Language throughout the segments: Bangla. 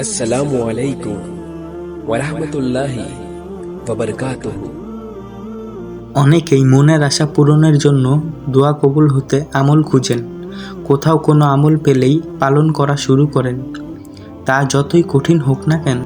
আসসালামু আলাইকুম ওয়া রাহমাতুল্লাহি ওয়া বারাকাতুহু। অনেকেই মনের আশা পূরণের জন্য দোয়া কবুল হতে আমল খুঁজেন। কোথাও কোনো আমল পেলেই পালন করা শুরু করেন। তা যতই কঠিন হোক না কেন,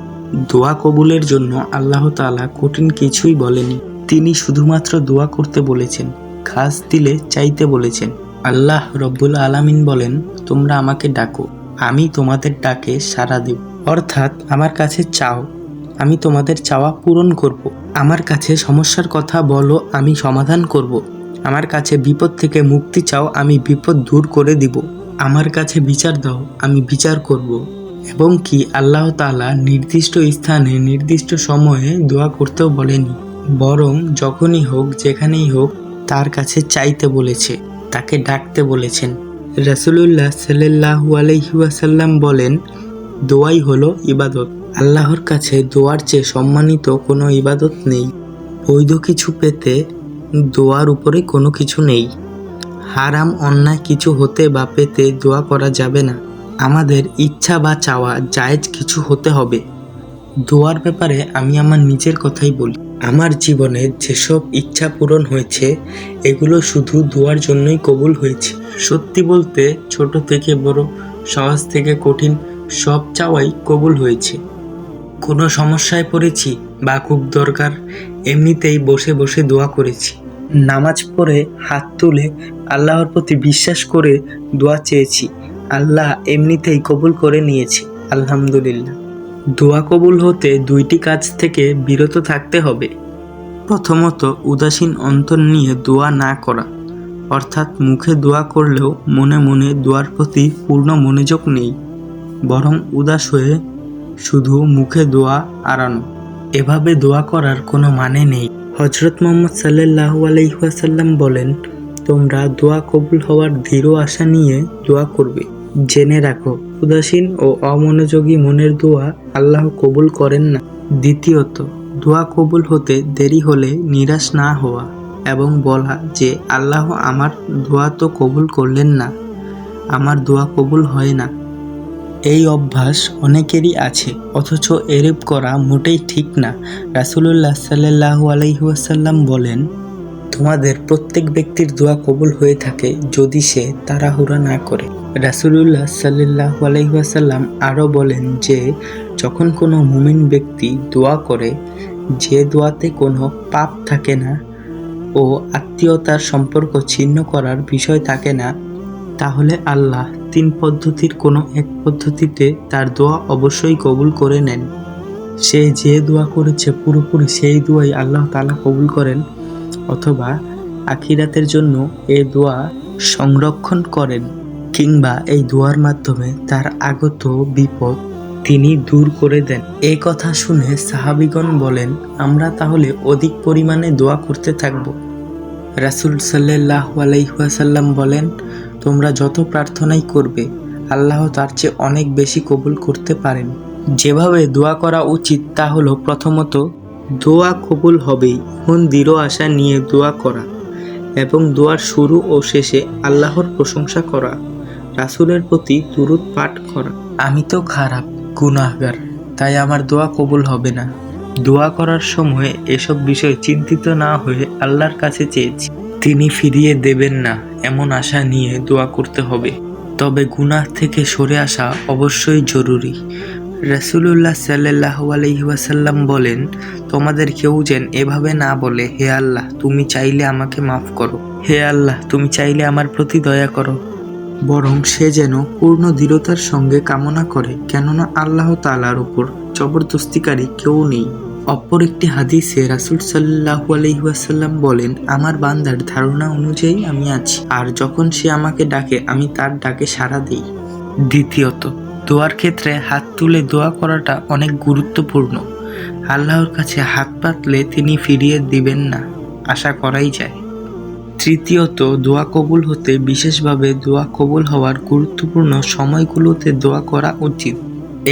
দোয়া কবুলের জন্য আল্লাহ তাআলা কঠিন কিছুই বলেনি। তিনি শুধুমাত্র দোয়া করতে বলেছেন, খাস দিলে চাইতে বলেছেন। আল্লাহ রব্বুল আলামিন বলেন, তোমরা আমাকে ডাকো, আমি তোমাদের ডাকে সাড়া দেব। অর্থাৎ আমার কাছে চাও, আমি তোমাদের চাওয়া পূরণ করব। আমার কাছে সমস্যার কথা বলো, আমি সমাধান করব। আমার কাছে বিপদ থেকে মুক্তি চাও, আমি বিপদ দূর করে দিব। আমার কাছে বিচার দাও, আমি বিচার করব। এবং কি আল্লাহ তাআলা নির্দিষ্ট স্থানে নির্দিষ্ট সময়ে দোয়া করতেও বলেনি, বরং যখনই হোক যেখানেই হোক তার কাছে চাইতে বলেছে, তাকে ডাকতে বলেছেন। রাসূলুল্লাহ সাল্লাল্লাহু আলাইহি ওয়াসাল্লাম বলেন, দোয়াই হলো ইবাদত। আল্লাহর কাছে দোয়ার চেয়ে সম্মানিত কোনো ইবাদত নেই। বৈধ কিছু পেতে দোয়ার উপরে কোনো কিছু নেই। হারাম অন্যায় কিছু হতে বা পেতে দোয়া করা যাবে না। আমাদের ইচ্ছা বা চাওয়া জায়েজ কিছু হতে হবে। দোয়ার ব্যাপারে আমি আমার নিজের কথাই বলি। আমার জীবনে যেসব ইচ্ছা পূরণ হয়েছে, এগুলো শুধু দোয়ার জন্যই কবুল হয়েছে। সত্যি বলতে ছোট থেকে বড়, সহজ থেকে কঠিন সব চাওয়াই কবুল হয়েছে। কোনো সমস্যায় পড়েছি বা খুব দরকার, এমনিতেই বসে বসে দোয়া করেছি। নামাজ পড়ে হাত তুলে আল্লাহর প্রতি বিশ্বাস করে দোয়া চেয়েছি, আল্লাহ এমনিতেই কবুল করে নিয়েছে, আলহামদুলিল্লাহ। দোয়া কবুল হতে দুইটি কাজ থেকে বিরত থাকতে হবে। প্রথমত, উদাসীন অন্তর নিয়ে দোয়া না করা, অর্থাৎ মুখে দোয়া করলেও মনে মনে দোয়ার প্রতি পূর্ণ মনোযোগ নেই, বরং উদাস হয়ে শুধু মুখে দোয়া আড়ানো। এভাবে দোয়া করার কোনো মানে নেই। হযরত মুহাম্মদ সাল্লাল্লাহু আলাইহি ওয়াসাল্লাম বলেন, তোমরা দোয়া কবুল হওয়ার দৃঢ় আশা নিয়ে দোয়া করবে। জেনে রাখো, উদাসীন ও অমনোযোগী মনের দোয়া আল্লাহ কবুল করেন না। দ্বিতীয়ত, দোয়া কবুল হতে দেরি হলে নিরাশ না হওয়া এবং বলা যে আল্লাহ আমার দোয়া তো কবুল করলেন না, আমার দোয়া কবুল হয় না। এই অভ্যাস অনেকেরই আছে, অথচ এরূপ করা মোটেই ঠিক না। রাসূলুল্লাহ সাল্লাল্লাহু আলাইহি ওয়াসাল্লাম বলেন, তোমাদের প্রত্যেক ব্যক্তির দোয়া কবুল হয়ে থাকে যদি সে তাড়াহুড়া না করে। রাসূলুল্লাহ সাল্লাল্লাহু আলাইহি ওয়াসাল্লাম আরও বলেন যে, যখন কোনো মুমিন ব্যক্তি দোয়া করে, যে দোয়াতে কোনো পাপ থাকে না ও আত্মীয়তার সম্পর্ক ছিন্ন করার বিষয় থাকে না, তাহলে আল্লাহ 3 পদ্ধতির কোনো এক পদ্ধতিতে তার দোয়া অবশ্যই কবুল করে নেন। সে যে দোয়া করেছে পুরোপুরি সেই দোয়াই আল্লাহ তাআলা কবুল করেন, অথবা আখিরাতের জন্য এই দোয়া সংরক্ষণ করেন, কিংবা এই দোয়ার মাধ্যমে তার আগত বিপদ তিনি দূর করে দেন। এই কথা শুনে সাহাবীগণ বলেন, আমরা তাহলে অধিক পরিমাণে দোয়া করতে থাকব। রাসূল সাল্লাল্লাহু আলাইহি ওয়াসাল্লাম বলেন, তোমরা যত প্রার্থনাই করবে আল্লাহ তার চেয়ে অনেক বেশি কবুল করতে পারেন। যেভাবে দোয়া করা উচিত তা হলো, প্রথমত, দোয়া কবুল হবেই এমন দৃঢ় আশা নিয়ে দোয়া করা এবং দোয়ার শুরু ও শেষে আল্লাহর প্রশংসা করা, রাসূলের প্রতি দুরূদ পাঠ করা। আমি তো খারাপ, গুনাহগার, তাই আমার দোয়া কবুল হবে না। দোয়া করার সময় এসব বিষয় চিন্তিত না হয়ে আল্লাহর কাছে চেয়েছি, তিনি ফিরিয়ে দেবেন না এমন আশা নিয়ে দোয়া করতে হবে। তবে গুনাহ থেকে সরে আসা অবশ্যই জরুরি। রাসূলুল্লাহ সাল্লাল্লাহু আলাইহি ওয়াসাল্লাম বলেন, তোমাদের কেউ যেন এভাবে না বলে, হে আল্লাহ তুমি চাইলে আমাকে মাফ করো, হে আল্লাহ তুমি চাইলে আমার প্রতি দয়া করো, বরং সে যেন পূর্ণ দৃঢ়তার সঙ্গে কামনা করে, কেননা আল্লাহ তাআলার উপর জবরদস্তিকারী কেউ নেই। অপর একটি হাদিসে রাসূল সাল্লাল্লাহু আলাইহি ওয়াসাল্লাম বলেন, আমার বান্দার ধারণা অনুযায়ী আমি আছি, আর যখন সে আমাকে ডাকে আমি তার ডাকে সাড়া দেই। দ্বিতীয়ত, দোয়ার ক্ষেত্রে হাত তুলে দোয়া করাটা অনেক গুরুত্বপূর্ণ। আল্লাহর কাছে হাত পাতলে তিনি ফিরিয়ে দিবেন না, আশা করাই যায়। তৃতীয়ত, দোয়া কবুল হতে বিশেষভাবে দোয়া কবুল হওয়ার গুরুত্বপূর্ণ সময়গুলোতে দোয়া করা উচিত।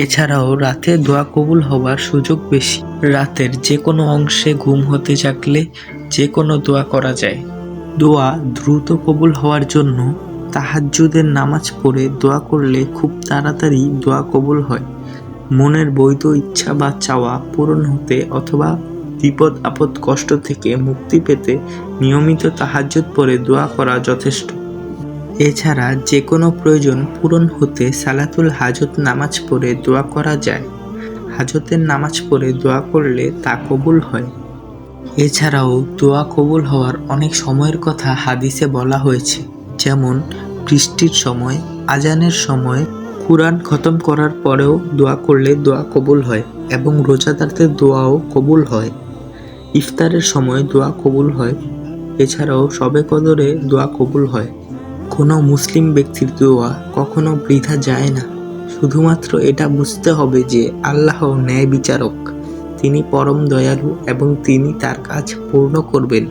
এছাড়াও রাতে দোয়া কবুল হওয়ার সুযোগ বেশি। রাতের যে কোনো অংশে ঘুম হতে থাকলে যে কোনো দোয়া করা যায়। দোয়া দ্রুত কবুল হওয়ার জন্য তাহাজ্জুদের নামাজ পড়ে দোয়া করলে খুব তাড়াতাড়ি দোয়া কবুল হয়। মনের বৈধ ইচ্ছা বা চাওয়া পূরণ হতে অথবা বিপদ আপদ কষ্ট থেকে মুক্তি পেতে নিয়মিত তাহাজ্জুদ পড়ে দোয়া করা যথেষ্ট। এছাড়া যে কোনো প্রয়োজন পূরণ হতে সালাতুল হাজত নামাজ পড়ে দোয়া করা যায়। হাজতের নামাজ পড়ে দোয়া করলে তা কবুল হয়। এছাড়াও দোয়া কবুল হওয়ার অনেক সময়ের কথা হাদিসে বলা হয়েছে, যেমন বৃষ্টির সময়, আজানের সময়, কুরআন খতম করার পরেও দোয়া করলে দোয়া কবুল হয় এবং রোজাদারদের দোয়াও কবুল হয়। ইফতারের সময় দোয়া কবুল হয়। এছাড়াও শবে কদরে দোয়া কবুল হয়। কোনো মুসলিম ব্যক্তির দোয়া কখনো বৃথা যায় না। শুধুমাত্র এটা বুঝতে হবে যে আল্লাহ ন্যায় বিচারক, তিনি পরম দয়ালু এবং তিনি তার কাজ পূর্ণ করবেন।